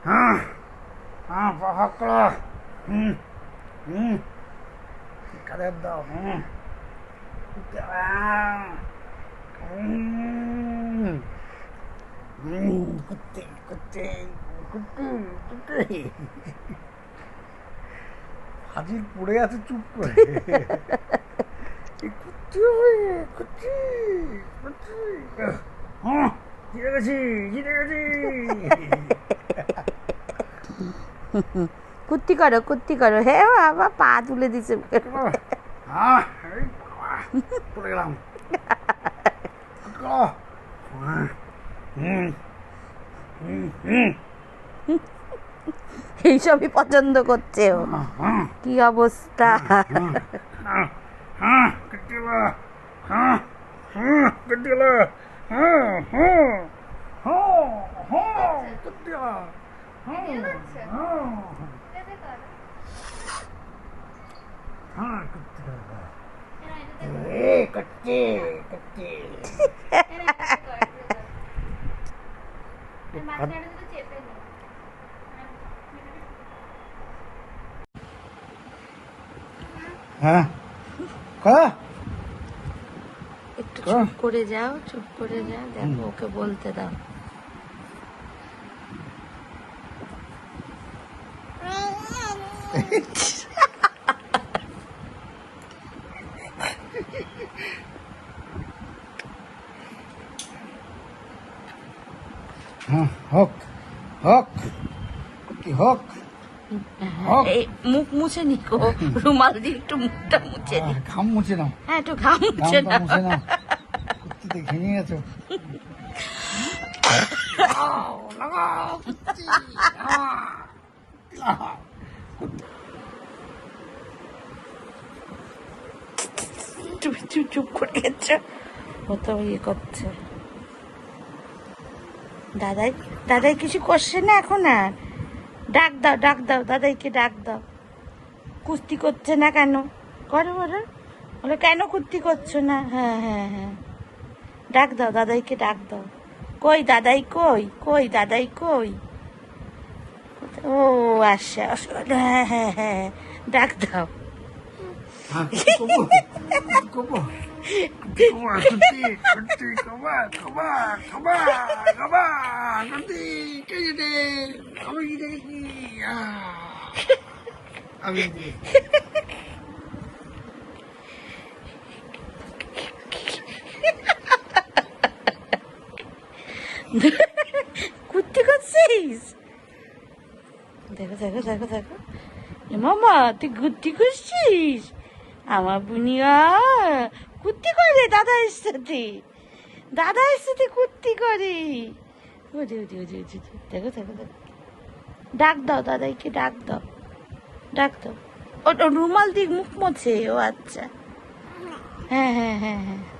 হ্যাঁ হ্যাঁ পাহাড় হুম হুম কাদের দাও হুম কুত্তে কুত্তে কুত্তে কুত্তে হাজির পড়ে আছে চুপ করে কুত্তে কুত্তে কুত্তে হ্যাঁ জিতে গেছি জিতে গেছি কুত্তি করো হে বাবা পা তুলে দিছে হ্যাঁ পড়ে গেলাম এইসবই পছন্দ করছে ও কি অবস্থা হ্যাঁ কয়া একটু চুপ করে যাও দেখো ওকে বলতে দাও হোক হোক কি হোক এই মুখ মুছে নিকো রুমাল দিয়ে একটু মুখটা মুছে নি ঘাম মুছে নাও হ্যাঁ একটু ঘাম মুছে ঘামটা নাও মুছে নাও কুত্তিতে ঘেমে গেছো তুমি চুপ করে গেছো ও তো ইয়ে করছে দাদাই কিছু করছে না এখন আর ডাক দাও দাদাইকে ডাক দাও কুস্তি করছে না কেন করো বলো কেন কুস্তি করছো না হ্যাঁ ডাক দাও দাদাইকে ডাক দাও কই দাদাই কই ও আচ্ছা হ্যাঁ ডাক দাও আমি কুস্তি করছিস দেখো মামা তুই কুস্তি করছিস আমার বুনিয়া কুস্তি করে দাদার সাথে কুস্তি করে দেখো ডাক দাও দাদাইকে ডাক দাও ও রুমাল দিয়ে মুখ মোছে ও আচ্ছা হ্যাঁ